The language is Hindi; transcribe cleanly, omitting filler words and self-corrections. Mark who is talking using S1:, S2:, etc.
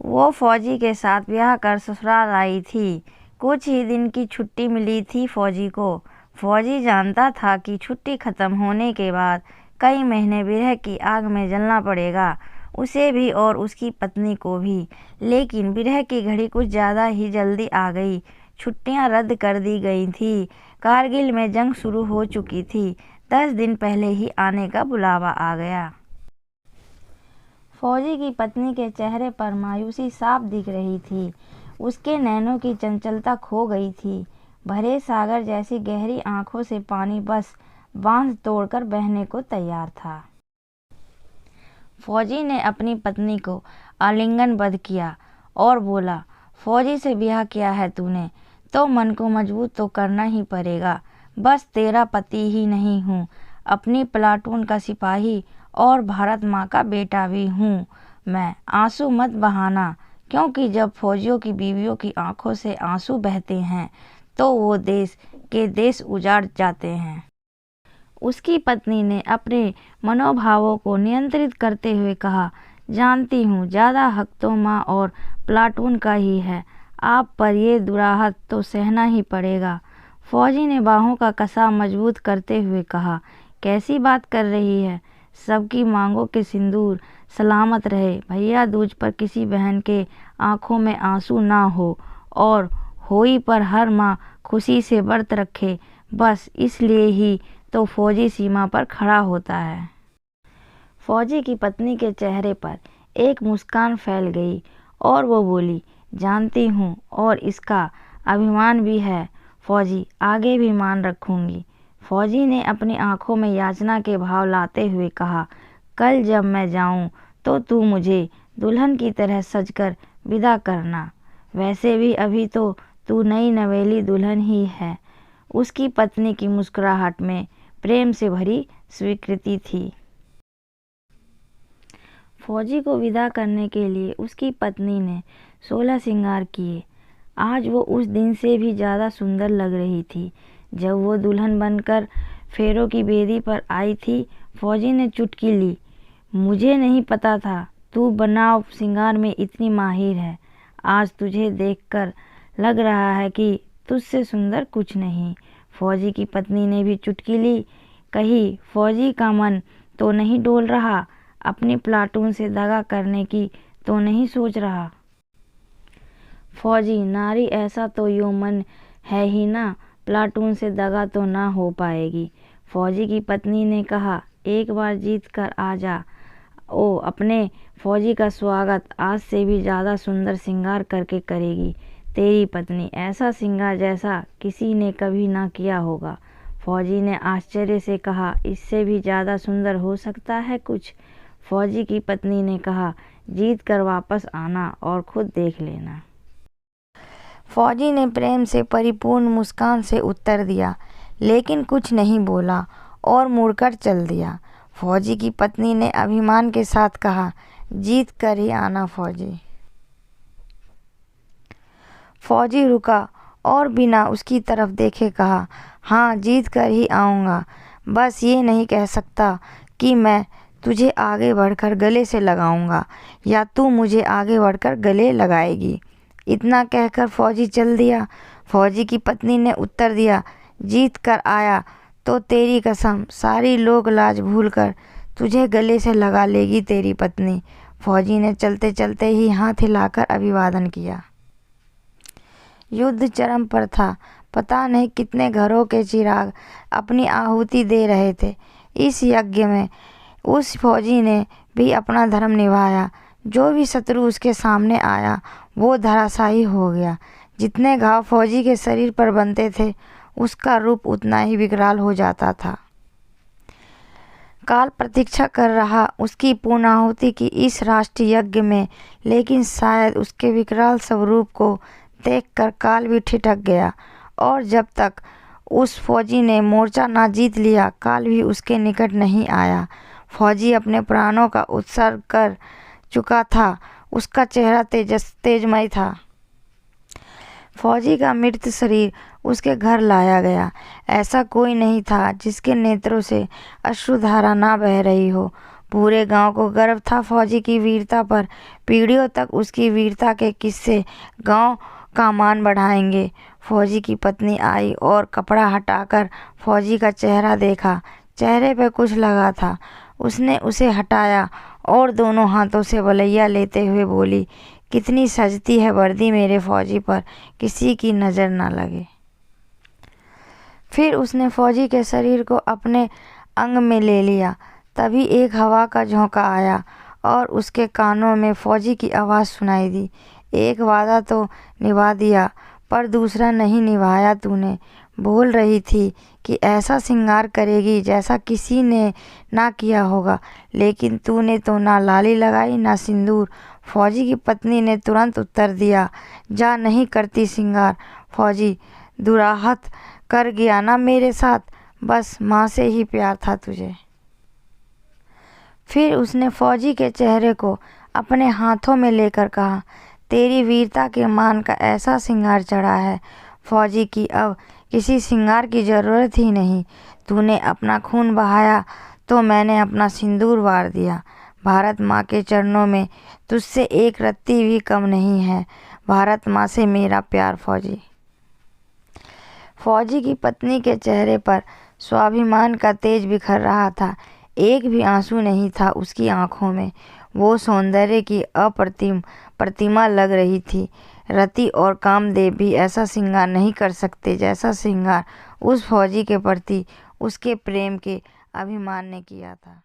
S1: वो फौजी के साथ ब्याह कर ससुराल आई थी। कुछ ही दिन की छुट्टी मिली थी फौजी को। फौजी जानता था कि छुट्टी खत्म होने के बाद कई महीने विरह की आग में जलना पड़ेगा, उसे भी और उसकी पत्नी को भी। लेकिन विरह की घड़ी कुछ ज़्यादा ही जल्दी आ गई। छुट्टियां रद्द कर दी गई थी। कारगिल में जंग शुरू हो चुकी थी। 10 दिन पहले ही आने का बुलावा आ गया। फौजी की पत्नी के चेहरे पर मायूसी साफ दिख रही थी। उसके नैनों की चंचलता खो गई थी। भरे सागर जैसी गहरी आंखों से पानी बस बांध तोड़कर बहने को तैयार था। फौजी ने अपनी पत्नी को आलिंगनबद्ध किया और बोला, फौजी से ब्याह किया है तूने तो मन को मजबूत तो करना ही पड़ेगा। बस तेरा पति ही नहीं हूँ, अपनी प्लाटून का सिपाही और भारत माँ का बेटा भी हूँ मैं। आंसू मत बहाना, क्योंकि जब फौजियों की बीवियों की आंखों से आंसू बहते हैं तो वो देश के देश उजाड़ जाते हैं। उसकी पत्नी ने अपने मनोभावों को नियंत्रित करते हुए कहा, जानती हूँ ज़्यादा हक तो माँ और प्लाटून का ही है, आप पर ये दुराहत तो सहना ही पड़ेगा। फौजी ने बाहों का कसा मजबूत करते हुए कहा, कैसी बात कर रही है? सबकी मांगों के सिंदूर सलामत रहे भैया दूज पर किसी बहन के आंखों में आंसू ना हो, और होई पर हर माँ खुशी से व्रत रखे, बस इसलिए ही तो फौजी सीमा पर खड़ा होता है। फौजी की पत्नी के चेहरे पर एक मुस्कान फैल गई और वो बोली, जानती हूँ और इसका अभिमान भी है फौजी, आगे भी मान रखूँगी। फौजी ने अपनी आंखों में याचना के भाव लाते हुए कहा, कल जब मैं जाऊँ तो तू मुझे दुल्हन की तरह सजकर विदा करना। वैसे भी अभी तो तू नई नवेली दुल्हन ही है। उसकी पत्नी की मुस्कुराहट में प्रेम से भरी स्वीकृति थी। फौजी को विदा करने के लिए उसकी पत्नी ने 16 श्रृंगार किए। आज वो उस दिन से भी ज़्यादा सुंदर लग रही थी। जब वो दुल्हन बनकर फेरों की बेदी पर आई थी, फौजी ने चुटकी ली, मुझे नहीं पता था तू बनाव श्रृंगार में इतनी माहिर है। आज तुझे देखकर लग रहा है कि तुझसे सुंदर कुछ नहीं। फौजी की पत्नी ने भी चुटकी ली, कही, फौजी का मन तो नहीं डोल रहा, अपनी प्लाटून से दगा करने की तो नहीं सोच रहा। फौजी, नारी ऐसा तो यो मन है ही ना, प्लाटून से दगा तो ना हो पाएगी। फौजी की पत्नी ने कहा, एक बार जीत कर आ जा, ओ अपने फौजी का स्वागत आज से भी ज़्यादा सुंदर श्रृंगार करके करेगी तेरी पत्नी, ऐसा श्रृंगार जैसा किसी ने कभी ना किया होगा। फौजी ने आश्चर्य से कहा, इससे भी ज़्यादा सुंदर हो सकता है कुछ? फौजी की पत्नी ने कहा, जीत कर वापस आना और खुद देख लेना। फौजी ने प्रेम से परिपूर्ण मुस्कान से उत्तर दिया, लेकिन कुछ नहीं बोला और मुड़कर चल दिया। फौजी की पत्नी ने अभिमान के साथ कहा, जीत कर ही आना फौजी। फौजी रुका और बिना उसकी तरफ देखे कहा, हाँ जीत कर ही आऊँगा, बस ये नहीं कह सकता कि मैं तुझे आगे बढ़कर गले से लगाऊंगा या तू मुझे आगे बढ़कर गले लगाएगी। इतना कहकर फौजी चल दिया। फौजी की पत्नी ने उत्तर दिया, जीत कर आया तो तेरी कसम सारी लोग लाज भूलकर तुझे गले से लगा लेगी तेरी पत्नी। फौजी ने चलते चलते ही हाथ हिलाकर अभिवादन किया। युद्ध चरम पर था। पता नहीं कितने घरों के चिराग अपनी आहुति दे रहे थे। इस यज्ञ में उस फौजी ने भी अपना धर्म निभाया। जो भी शत्रु उसके सामने आया वो धराशायी हो गया। जितने घाव फौजी के शरीर पर बनते थे उसका रूप उतना ही विकराल हो जाता था। काल प्रतीक्षा कर रहा उसकी पूर्णाहुति की इस राष्ट्रीय यज्ञ में, लेकिन शायद उसके विकराल स्वरूप को देखकर काल भी ठिठक गया और जब तक उस फौजी ने मोर्चा ना जीत लिया काल भी उसके निकट नहीं आया। फौजी अपने प्राणों का उत्सर्ग कर चुका था। उसका चेहरा तेजमय था। फौजी का मृत शरीर उसके घर लाया गया। ऐसा कोई नहीं था जिसके नेत्रों से अश्रुधारा ना बह रही हो। पूरे गांव को गर्व था फौजी की वीरता पर। पीढ़ियों तक उसकी वीरता के किस्से गांव का मान बढ़ाएंगे। फौजी की पत्नी आई और कपड़ा हटाकर फौजी का चेहरा देखा। चेहरे पे कुछ लगा था। उसने उसे हटाया और दोनों हाथों से वलैया लेते हुए बोली, कितनी सजती है वर्दी मेरे फौजी पर, किसी की नज़र ना लगे। फिर उसने फौजी के शरीर को अपने अंग में ले लिया। तभी एक हवा का झोंका आया और उसके कानों में फौजी की आवाज़ सुनाई दी, एक वादा तो निभा दिया पर दूसरा नहीं निभाया तूने। बोल रही थी कि ऐसा श्रृंगार करेगी जैसा किसी ने ना किया होगा, लेकिन तूने तो ना लाली लगाई ना सिंदूर। फौजी की पत्नी ने तुरंत उत्तर दिया, जा नहीं करती श्रृंगार। फौजी, दुराहत कर गया ना मेरे साथ, बस माँ से ही प्यार था तुझे। फिर उसने फौजी के चेहरे को अपने हाथों में लेकर कहा, तेरी वीरता के मान का ऐसा श्रृंगार चढ़ा है फौजी की अब किसी श्रृंगार की ज़रूरत ही नहीं। तूने अपना खून बहाया तो मैंने अपना सिंदूर वार दिया। भारत माँ के चरणों में तुझसे एक रत्ती भी कम नहीं है। भारत माँ से मेरा प्यार फौजी। फौजी की पत्नी के चेहरे पर स्वाभिमान का तेज बिखर रहा था। एक भी आंसू नहीं था उसकी आंखों में। वो सौंदर्य की अप्रतिम प्रतिमा लग रही थी। रति और कामदेव भी ऐसा श्रृंगार नहीं कर सकते जैसा श्रृंगार उस फौजी के प्रति उसके प्रेम के अभिमान ने किया था।